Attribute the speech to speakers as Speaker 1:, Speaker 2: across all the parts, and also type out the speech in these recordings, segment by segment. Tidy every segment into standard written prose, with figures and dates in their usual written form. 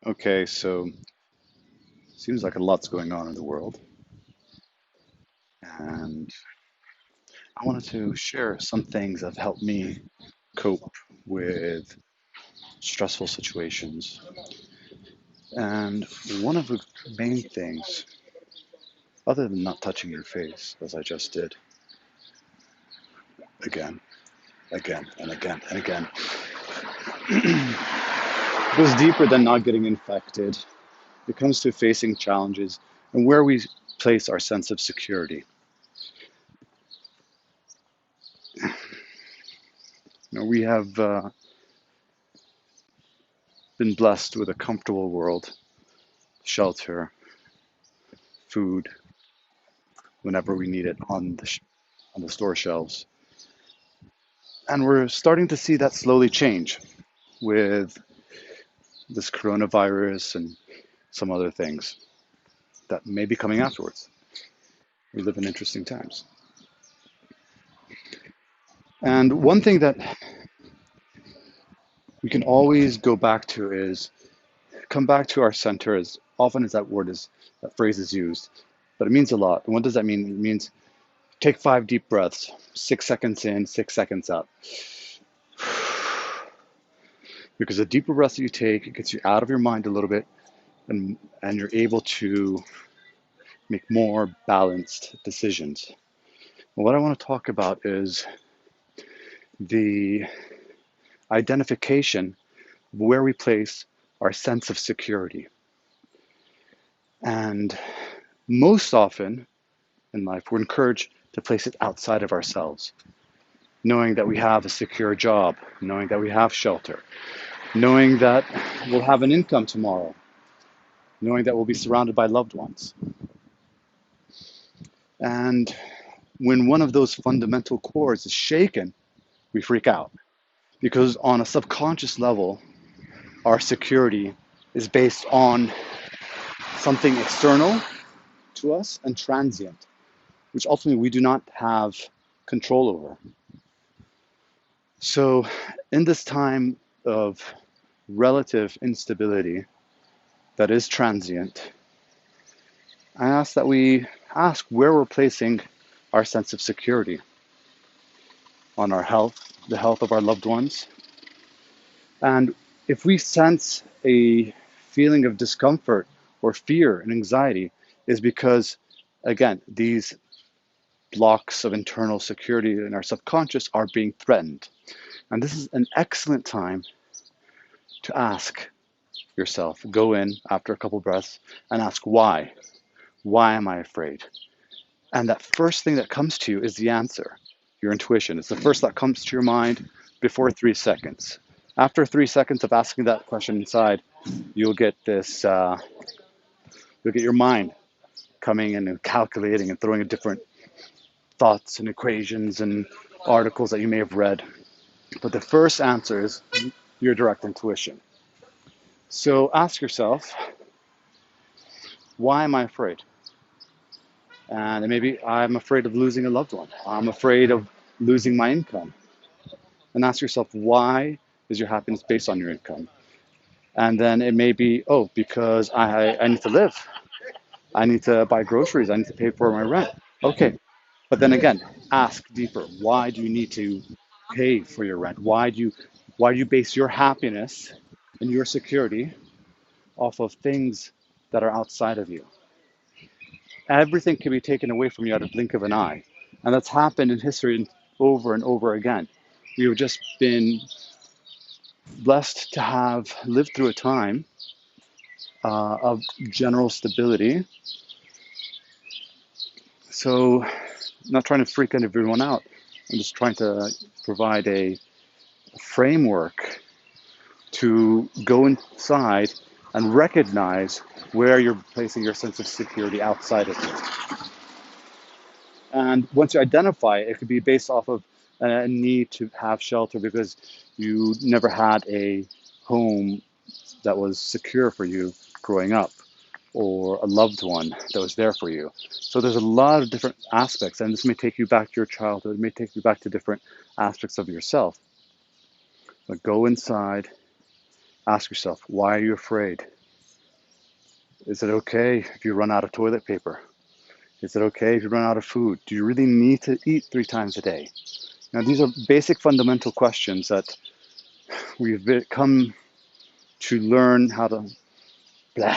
Speaker 1: Okay, so seems like a lot's going on in the world, and I wanted to share some things that have helped me cope with stressful situations. And one of the main things, other than not touching your face, as I just did again, again, and again, and again, goes deeper than not getting infected. It comes to facing challenges and where we place our sense of security. We have been blessed with a comfortable world, shelter, food, whenever we need it on the store shelves. And we're starting to see that slowly change with this coronavirus and some other things that may be coming afterwards. We live in interesting times. And one thing that we can always go back to is come back to our center as often as that phrase is used. But it means a lot. And what does that mean? It means take 5 deep breaths, 6 seconds in, 6 seconds out. Because the deeper breaths that you take, it gets you out of your mind a little bit, and you're able to make more balanced decisions. And what I want to talk about is the identification of where we place our sense of security. And most often in life, we're encouraged to place it outside of ourselves, knowing that we have a secure job, knowing that we have shelter, knowing that we'll have an income tomorrow, knowing that we'll be surrounded by loved ones. And when one of those fundamental cores is shaken, we freak out because on a subconscious level, our security is based on something external to us and transient, which ultimately we do not have control over. So, in this time of relative instability that is transient, I ask that we ask where we're placing our sense of security on our health, the health of our loved ones. And if we sense a feeling of discomfort or fear and anxiety, is because, again, these blocks of internal security in our subconscious are being threatened. And this is an excellent time to ask yourself, go in after a couple breaths and ask why. Why am I afraid? And that first thing that comes to you is the answer, your intuition. It's the first that comes to your mind before 3 seconds. After 3 seconds of asking that question inside, you'll get this, you'll get your mind coming in and calculating and throwing in different thoughts and equations and articles that you may have read. But the first answer is your direct intuition. So ask yourself, why am I afraid? And maybe I'm afraid of losing a loved one. I'm afraid of losing my income. And ask yourself, why is your happiness based on your income? And then it may be, oh, because I need to live. I need to buy groceries. I need to pay for my rent. Okay. But then again, ask deeper. Why do you need to pay for your rent? Why do you base your happiness and your security off of things that are outside of you? Everything can be taken away from you at a blink of an eye. And that's happened in history over and over again. We've just been blessed to have lived through a time of general stability. So, not trying to freak everyone out. I'm just trying to provide a framework to go inside and recognize where you're placing your sense of security outside of you. And once you identify it, it could be based off of a need to have shelter because you never had a home that was secure for you growing up, or a loved one that was there for you. So there's a lot of different aspects, and this may take you back to your childhood, it may take you back to different aspects of yourself. But go inside, ask yourself, why are you afraid? Is it okay if you run out of toilet paper? Is it okay if you run out of food? Do you really need to eat 3 times a day? Now, these are basic fundamental questions that we've come to learn how to, blah,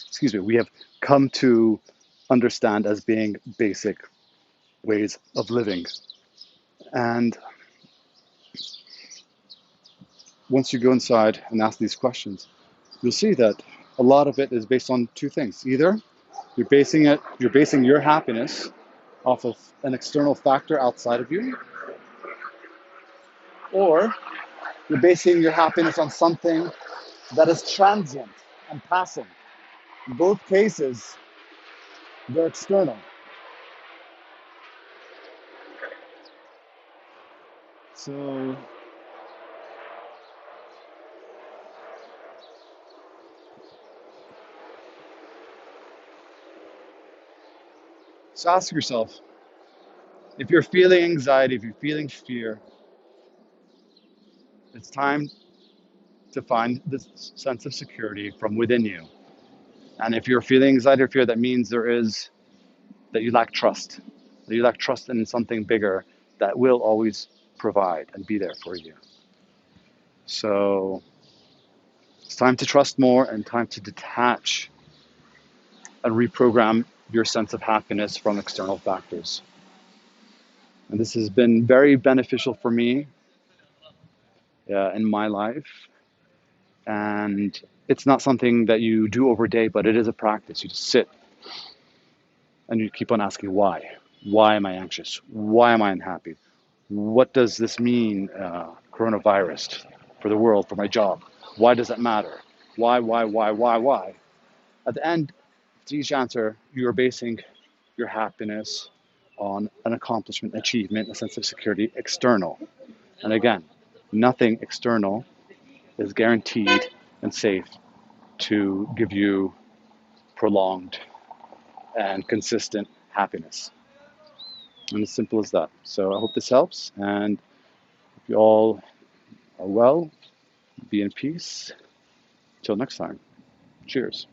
Speaker 1: excuse me, we have come to understand as being basic ways of living. And once you go inside and ask these questions, you'll see that a lot of it is based on two things. Either you're basing your happiness off of an external factor outside of you, or you're basing your happiness on something that is transient and passing. In both cases, they're external. So, so ask yourself, if you're feeling anxiety, if you're feeling fear, it's time to find this sense of security from within you. And if you're feeling anxiety or fear, that means that you lack trust. That you lack trust in something bigger that will always provide and be there for you. So it's time to trust more and time to detach and reprogram your sense of happiness from external factors. And this has been very beneficial for me in my life. And it's not something that you do over a day, but it is a practice. You just sit and you keep on asking why. Why am I anxious? Why am I unhappy? What does this mean, coronavirus, for the world, for my job? Why does it matter? Why? At the end, to each answer, you are basing your happiness on an accomplishment, achievement, a sense of security, external. And again, nothing external is guaranteed and safe to give you prolonged and consistent happiness. And as simple as that. So I hope this helps. And if you all are well, be in peace. Till next time. Cheers.